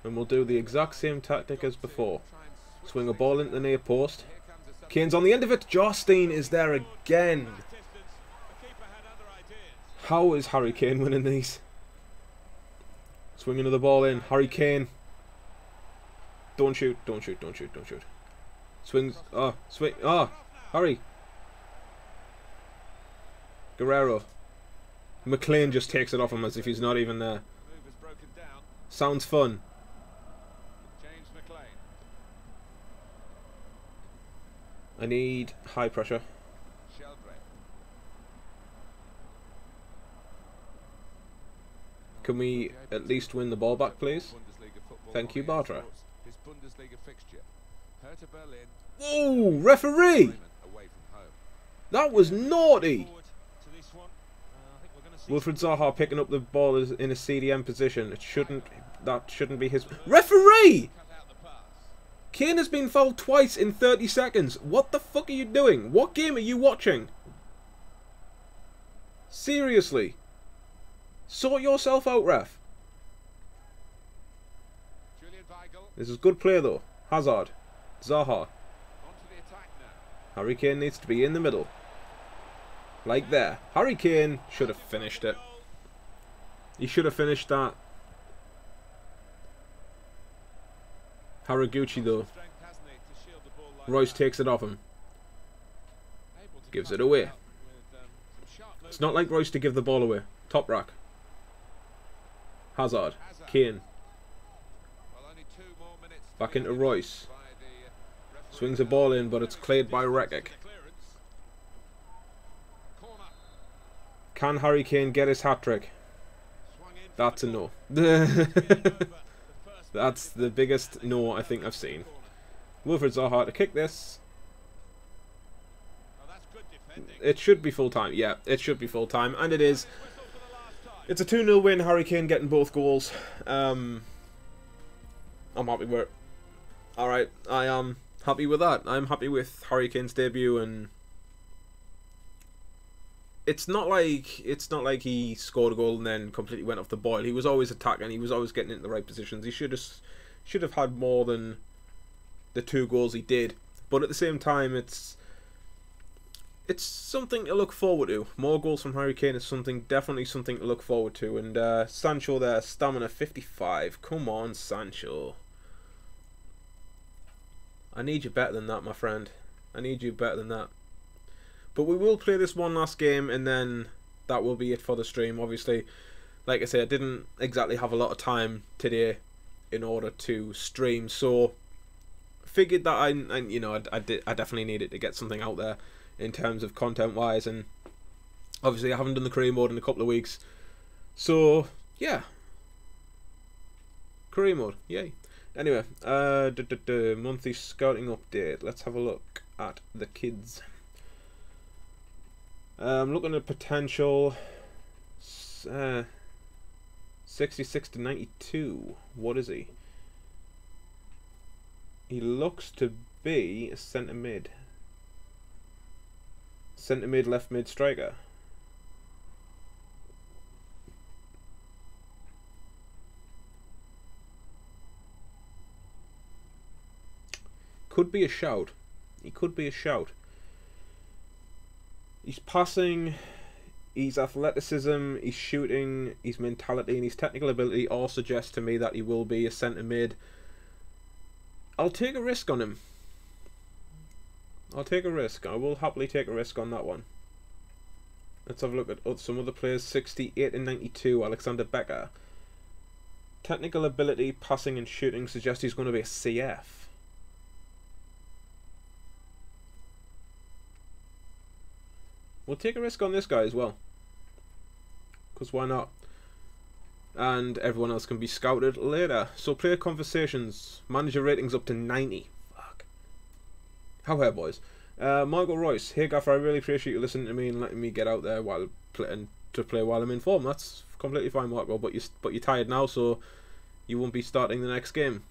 And we'll do the exact same tactic as before. Swing a ball into the near post. Kane's on the end of it. Jarstein is there again. How is Harry Kane winning these? Swinging of the ball in. Harry Kane. Don't shoot, don't shoot, don't shoot, don't shoot. Swings. Oh, swing. Oh, Harry. Guerrero. McLean just takes it off him as if he's not even there. Sounds fun. I need high pressure. Can we at least win the ball back, please? Thank you, Bartra. Whoa, referee! That was naughty! Wilfred Zaha picking up the ball in a CDM position. That shouldn't be his... Referee! Kane has been fouled twice in 30 seconds. What the fuck are you doing? What game are you watching? Seriously. Sort yourself out, ref. This is good play though. Hazard. Zaha. Harry Kane needs to be in the middle. Like there. Harry Kane should have finished it. He should have finished that. Haraguchi though. Royce takes it off him. Gives it away. It's not like Royce to give the ball away. Top rack. Hazard. Kane. Back into Royce. Swings a ball in, but it's cleared by Rekic. Can Harry Kane get his hat-trick? That's a no. That's the biggest no I think I've seen. Wilfred Zaha to kick this. It should be full time. Yeah, it should be full time, and it is. It's a 2-0 win. Harry Kane getting both goals. I'm happy with it. Alright, I am happy with that. I'm happy with Harry Kane's debut, and it's not like he scored a goal and then completely went off the boil. He was always attacking. He was always getting into the right positions. He should have had more than the 2 goals he did. But at the same time, it's something to look forward to. More goals from Harry Kane is definitely something to look forward to. And Sancho there, stamina 55. Come on, Sancho. I need you better than that, my friend. I need you better than that. But we will play this one last game, and then that will be it for the stream. Obviously, like I said, I didn't exactly have a lot of time today in order to stream, so figured that I definitely needed to get something out there in terms of content wise, and obviously I haven't done the career mode in a couple of weeks, so yeah, career mode, yay. Anyway, monthly scouting update. Let's have a look at the kids. I'm looking at potential 66 to 92. What is he? He looks to be a centre mid. Centre mid, left mid striker. Could be a shout. He could be a shout. He's passing, his athleticism, his shooting, his mentality, and his technical ability all suggest to me that he will be a centre mid. I'll take a risk on him. I'll take a risk. I will happily take a risk on that one. Let's have a look at some other players. 68 and 92, Alexander Becker. Technical ability, passing and shooting suggest he's going to be a CF. We'll take a risk on this guy as well, because why not? And everyone else can be scouted later. So player conversations, manager ratings up to 90. Fuck. How boys? Margot Royce, hey Gaffer, I really appreciate you listening to me and letting me get out there while play while I'm in form. That's completely fine, Margot. But you're tired now, so you won't be starting the next game.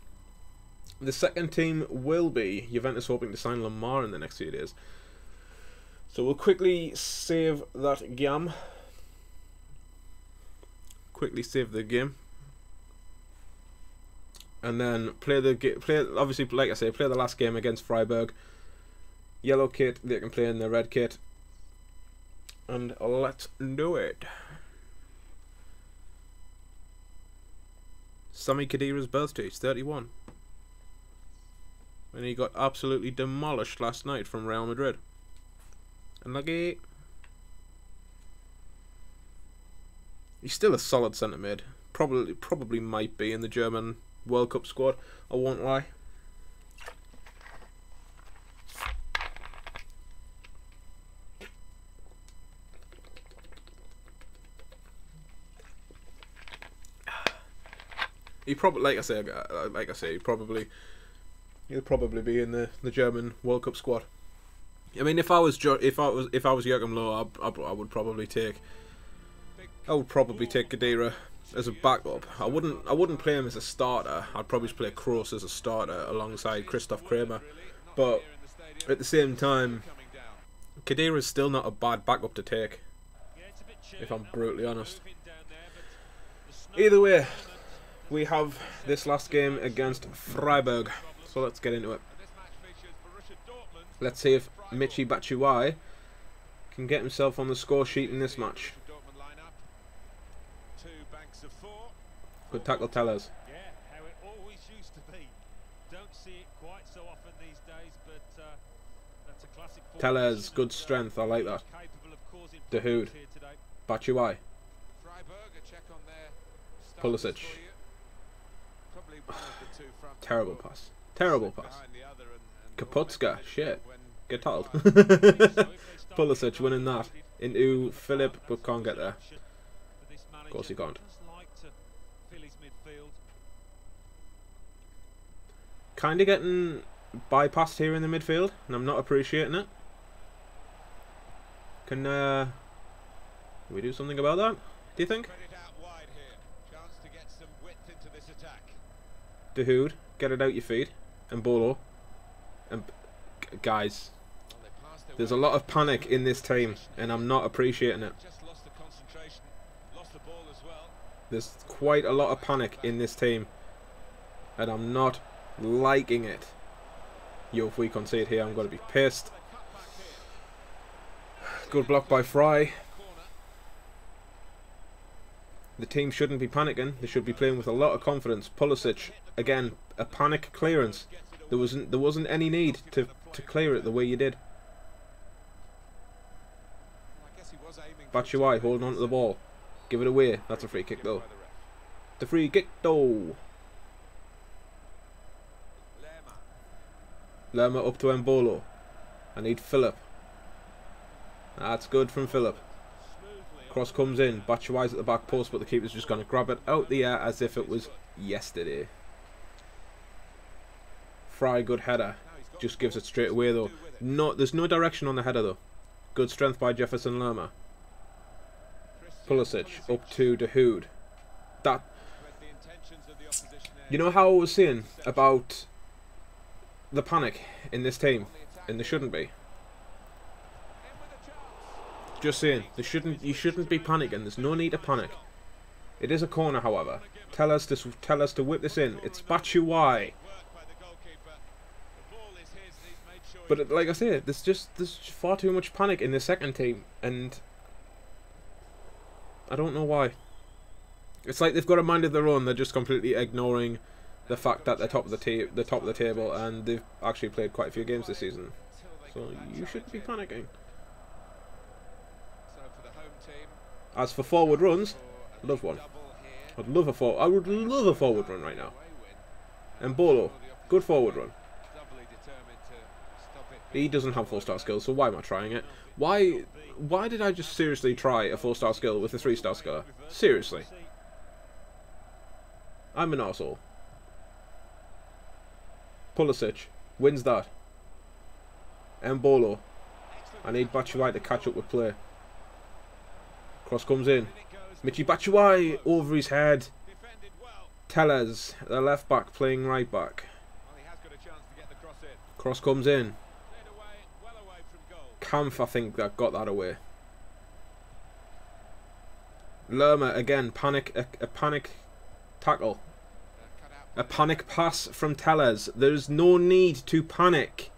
The second team will be Juventus, hoping to sign Lamar in the next few days. So we'll quickly save that game. Quickly save the game. and then obviously, like I say, play the last game against Freiburg. Yellow kit, they can play in the red kit, and let's do it. Sami Khedira's birthday, he's 31. And he got absolutely demolished last night from Real Madrid. Unlucky. He's still a solid centre mid. Probably might be in the German World Cup squad. I won't lie. He probably, like I say, he'll probably be in the German World Cup squad. I mean, if I was Joachim Löw, I would probably take Khedira as a backup. I wouldn't play him as a starter. I'd probably just play Kroos as a starter alongside Christoph Kramer. But at the same time, Khedira is still not a bad backup to take, if I'm brutally honest. Either way, we have this last game against Freiburg, so let's get into it. Let's see if Michy Batshuayi can get himself on the score sheet in this match. Good tackle, Tellers. Yeah, how it always used to be. Don't see it quite so often these days, but that's a classic. Tellers, good strength, I like that. De Hood, Batshuayi, Pulisic. Terrible pass. Terrible pass. Kaputska, shit. Get told. Pulisic winning that into Philip, but can't get there. Of course he can't. Kind of getting bypassed here in the midfield, and I'm not appreciating it. Can we do something about that? Do you think? De Hood, get it out your feet, and Bolo. And guys, there's a lot of panic in this team, and I'm not appreciating it. There's quite a lot of panic in this team, and I'm not liking it. Yo, if we concede here, I'm going to be pissed. Good block by Fry. The team shouldn't be panicking. They should be playing with a lot of confidence. Pulisic, again, a panic clearance. There wasn't any need to clear it the way you did. Batshuayi holding on to the ball. Give it away. That's a free kick though. The free kick though. Lerma up to Mbolo. I need Philip. That's good from Philip. Cross comes in. Batshuayi's at the back post, but the keeper's just going to grab it out the air as if it was yesterday. Fry, good header. Just gives it straight away though. There's no direction on the header though. Good strength by Jefferson Lerma. Pulisic up to De Hood. That. You know how I was saying about the panic in this team, and there shouldn't be. Just saying, you shouldn't be panicking. There's no need to panic. It is a corner, however. Tell us to whip this in. It's Batshuayi. But like I said, there's far too much panic in the second team, and I don't know why. It's like they've got a mind of their own. They're just completely ignoring the fact that they're top of the table, and they've actually played quite a few games this season. So you shouldn't be panicking. As for forward runs, love one. I would love a forward run right now. And Bolo, good forward run. He doesn't have 4-star skills, so why am I trying it? Why did I just seriously try a 4-star skill with a 3-star skill? Seriously. I'm an arsehole. Pulisic wins that. Mbolo. I need Batshuayi to catch up with play. Cross comes in. Michy Batshuayi over his head. Tellers, the left back, playing right back. Cross comes in. Kampf, I think, that got that away. Lerma again, a panic tackle. A panic pass from Tellez. There's no need to panic.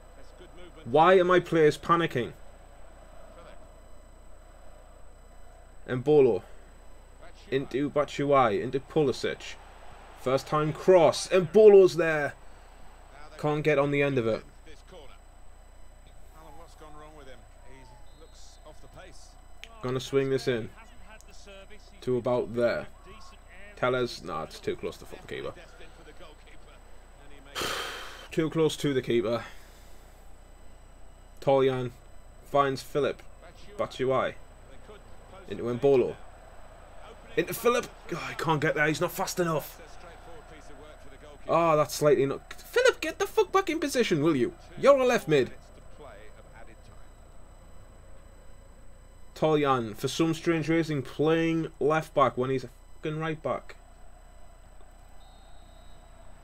Why are my players panicking? Embolo. Into Batshuayi. Into Pulisic. First time cross. Embolo's there. Can't get on the end of it. Gonna swing this in. To about there. Tellez. Nah, it's too close to the keeper. Too close to the keeper. Toljan finds Philip. Batshuayi. Into Embolo. Into Philip. Oh, I can't get there. He's not fast enough. Oh, that's slightly not. Philip, get the fuck back in position, will you? You're a left mid. Toljan, for some strange reason, playing left back when he's a fucking right back.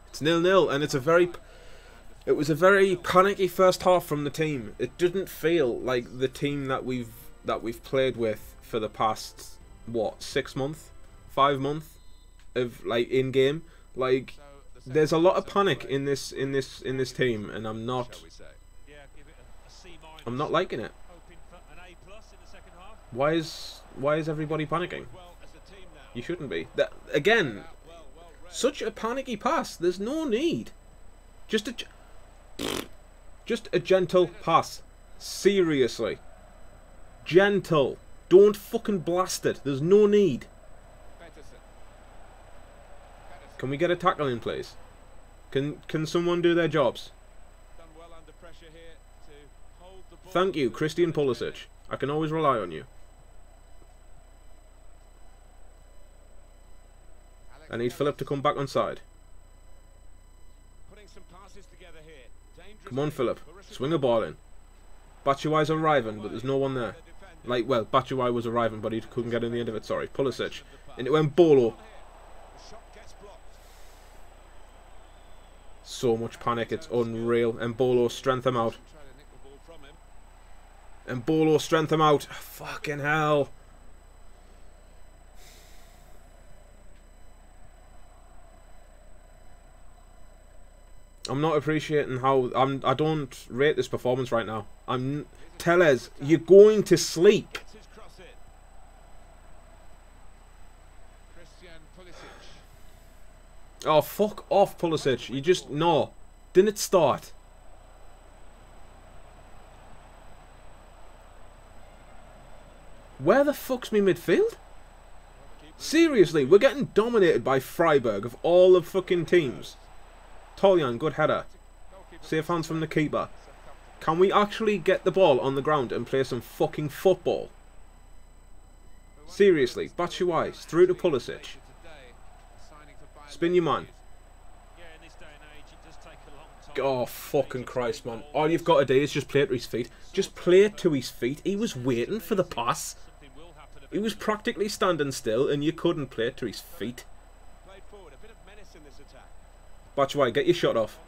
It's 0-0, and it was a very panicky first half from the team. It didn't feel like the team that we've played with for the past what 6 months, 5 months of like in game. Like there's a lot of panic in this team, and I'm not liking it. Why is everybody panicking? You shouldn't be. Again, such a panicky pass. There's no need. Just a gentle pass. Seriously. Gentle. Don't fucking blast it. There's no need. Can we get a tackle in, please? Can someone do their jobs? Thank you, Christian Pulisic. I can always rely on you. I need Philip to come back on side. Come on, Philip. Swing a ball in. Batshuayi's arriving, but there's no one there. Like, well, Batshuayi was arriving, but he couldn't get in the end of it. Sorry. Pulisic. Into Embolo. So much panic. It's unreal. Embolo, strength him out. Embolo, strength him out. Fucking hell. I'm not appreciating how I don't rate this performance right now. Tellez, you're going to sleep. Oh, fuck off, Pulisic. You just no. Didn't start. Where the fuck's me midfield? Seriously, we're getting dominated by Freiburg of all the fucking teams. Toljan, good header. Safe hands from the keeper. Can we actually get the ball on the ground and play some fucking football? Seriously, Batshuayi, through to Pulisic. Spin your man. Oh, fucking Christ, man. All you've got to do is just play it to his feet. Just play it to his feet. He was waiting for the pass. He was practically standing still and you couldn't play it to his feet. Batshuayi, get your shot off.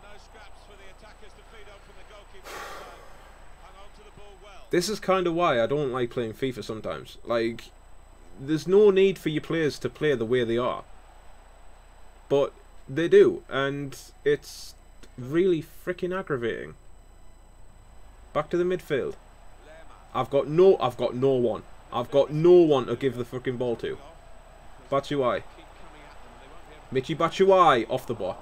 This is kind of why I don't like playing FIFA sometimes. Like, there's no need for your players to play the way they are. But they do, and it's really freaking aggravating. Back to the midfield. I've got no one. I've got no one to give the fucking ball to. Batshuayi. Michy Batshuayi off the ball.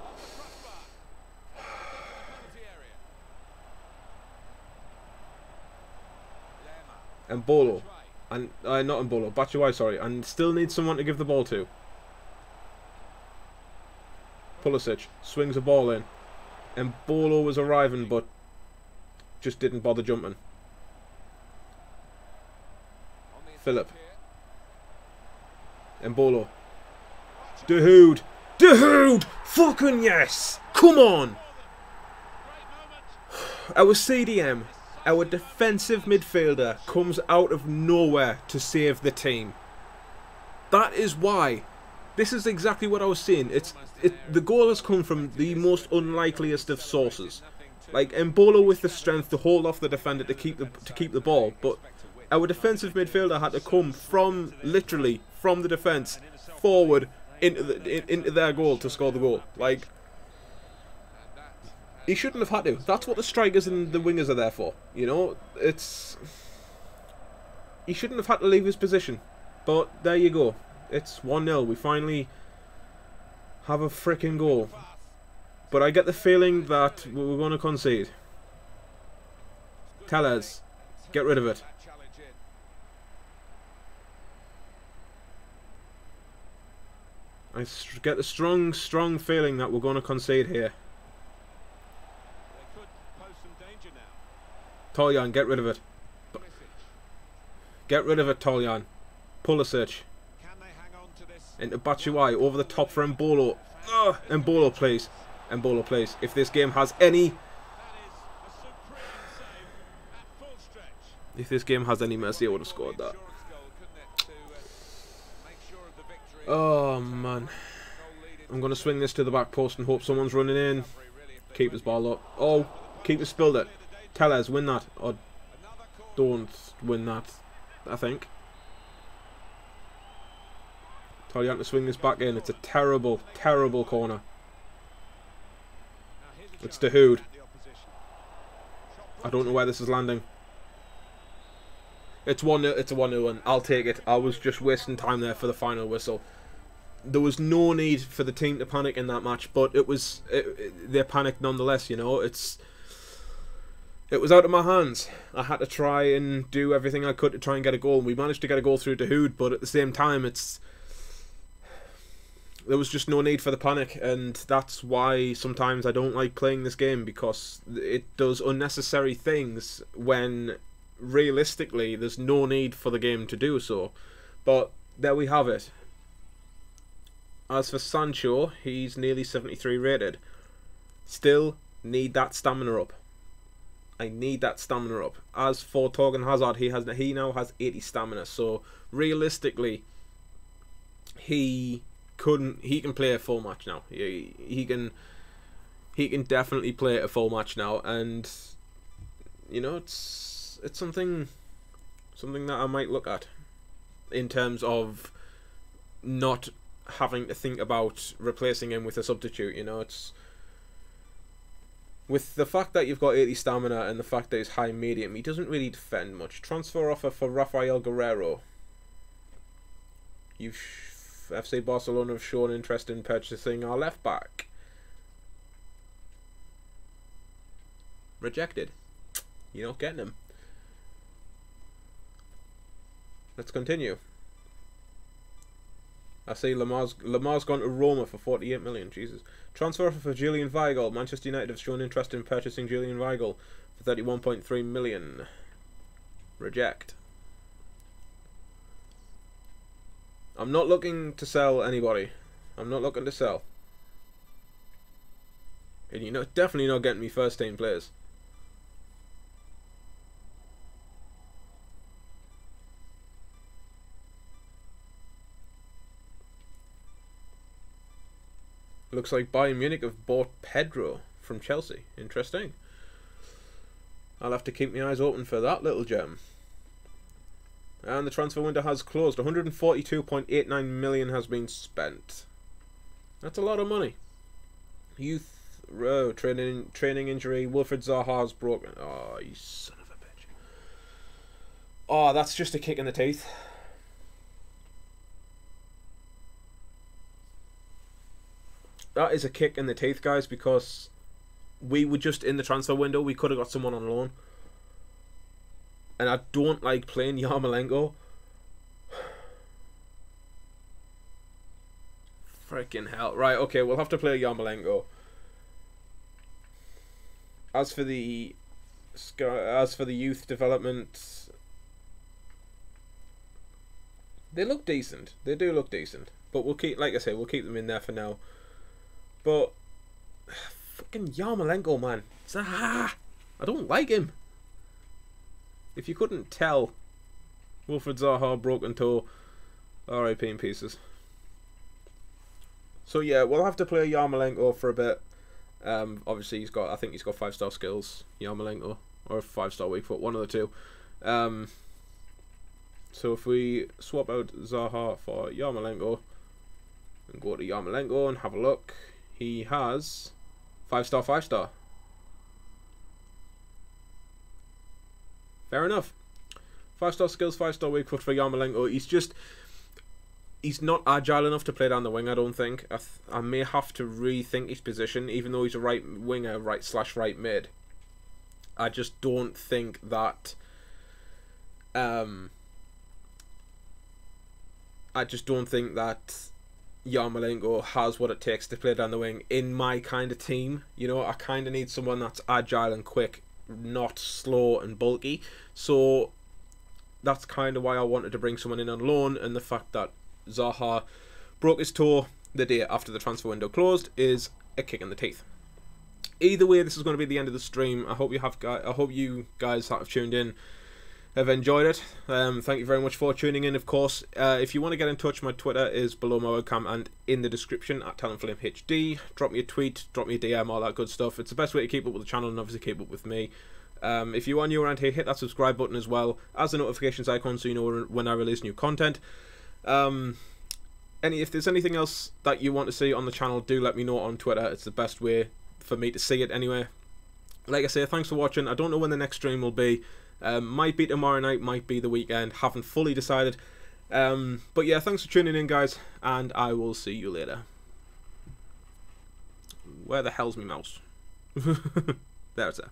Embolo. And not Embolo, Batshuayi, sorry. And still need someone to give the ball to. Pulisic swings a ball in. Embolo was arriving, but just didn't bother jumping. Philip. Embolo. Dahoud. Dahoud! Fucking yes! Come on! Our CDM, our defensive midfielder, comes out of nowhere to save the team. That is why. This is exactly what I was saying. The goal has come from the most unlikeliest of sources. Like Embolo with the strength to hold off the defender to keep the ball, but our defensive midfielder had to come from literally from the defence forward into their goal to score the goal. Like, He shouldn't have had to. That's what the strikers and the wingers are there for. You know, he shouldn't have had to leave his position. But there you go. It's 1-0. We finally have a freaking goal. But I get the feeling that we're going to concede. Tellez, get rid of it. I get the strong feeling that we're going to concede here. Toljan, get rid of it. Get rid of it, Toljan. Pulisic. Into Batshuayi, over the top for Mbolo. Mbolo, please. Mbolo, please. If this game has any... If this game has any mercy, I would have scored that. Oh, man. I'm going to swing this to the back post and hope someone's running in. Keeper's ball up. Oh, keeper spilled it. Tellez, win that. Or don't win that, I think. Toljan to swing this back in. It's a terrible, terrible corner. It's Dahoud. I don't know where this is landing. It's 1-0. It's a 1-0 one. I'll take it. I was just wasting time there for the final whistle. There was no need for the team to panic in that match, but they panicked nonetheless. You know, it was out of my hands. I had to try and do everything I could to try and get a goal. We managed to get a goal through Dahoud, but at the same time, there was just no need for the panic, and that's why sometimes I don't like playing this game, because it does unnecessary things when realistically there's no need for the game to do so. But there we have it. As for Sancho, he's nearly 73 rated. Still need that stamina up. I need that stamina up. As for Torgan Hazard, he now has 80 stamina. So realistically, he can play a full match now. He can definitely play a full match now, and you know, it's something that I might look at in terms of not having to think about replacing him with a substitute. You know, it's with the fact that you've got 80 stamina and the fact that he's high medium, he doesn't really defend much. Transfer offer for Rafael Guerrero. FC Barcelona have shown interest in purchasing our left back. Rejected. You're not getting him. Let's continue. I see Lamar's gone to Roma for 48 million. Jesus. Transfer offer for Julian Weigl. Manchester United have shown interest in purchasing Julian Weigl for 31.3 million. Reject. I'm not looking to sell anybody. I'm not looking to sell. And you know, definitely not getting me first team players. Looks like Bayern Munich have bought Pedro from Chelsea. Interesting. I'll have to keep my eyes open for that little gem. And the transfer window has closed. 142.89 million has been spent. That's a lot of money. Youth training injury. Wilfried Zaha's broken. Oh, you son of a bitch. Oh, that's just a kick in the teeth. That is a kick in the teeth, guys, because we were just in the transfer window. We could have got someone on loan. And I don't like playing Yarmolenko. Freaking hell. Right, okay, we'll have to play Yarmolenko. As for the youth development, they look decent. They do look decent. But we'll keep, like I say, we'll keep them in there for now. But fucking Yarmolenko, man. I don't like him. If you couldn't tell, Wilfried Zaha, broken toe, RIP in pieces. So yeah, we'll have to play Yarmolenko for a bit. Obviously I think he's got 5-star skills, Yarmolenko, or 5-star weak foot, one of the two. So if we swap out Zaha for Yarmolenko and go to Yarmolenko and have a look, he has 5-star, 5-star. Fair enough. 5-star skills, 5-star weak foot for Yarmolenko. He's not agile enough to play down the wing, I don't think. I may have to rethink his position, even though he's a right winger, right/right mid. I just don't think that... Yarmolenko has what it takes to play down the wing in my kind of team. You know, I kind of need someone that's agile and quick, not slow and bulky. So that's kind of why I wanted to bring someone in on loan, and the fact that Zaha broke his toe the day after the transfer window closed is a kick in the teeth. Either way, this is going to be the end of the stream. I hope you guys that have tuned in have enjoyed it. Thank you very much for tuning in. Of course, if you want to get in touch, my Twitter is below my webcam and in the description at TalentFlameHD. Drop me a tweet, drop me a DM, all that good stuff. It's the best way to keep up with the channel and obviously keep up with me. If you are new around here, hit that subscribe button as well as the notifications icon so you know when I release new content. If there's anything else that you want to see on the channel, do let me know on Twitter. It's the best way for me to see it anyway. Like I say, thanks for watching. I don't know when the next stream will be. Might be tomorrow night, might be the weekend. Haven't fully decided. But yeah, thanks for tuning in, guys, and I will see you later. Where the hell's my mouse? There it's there.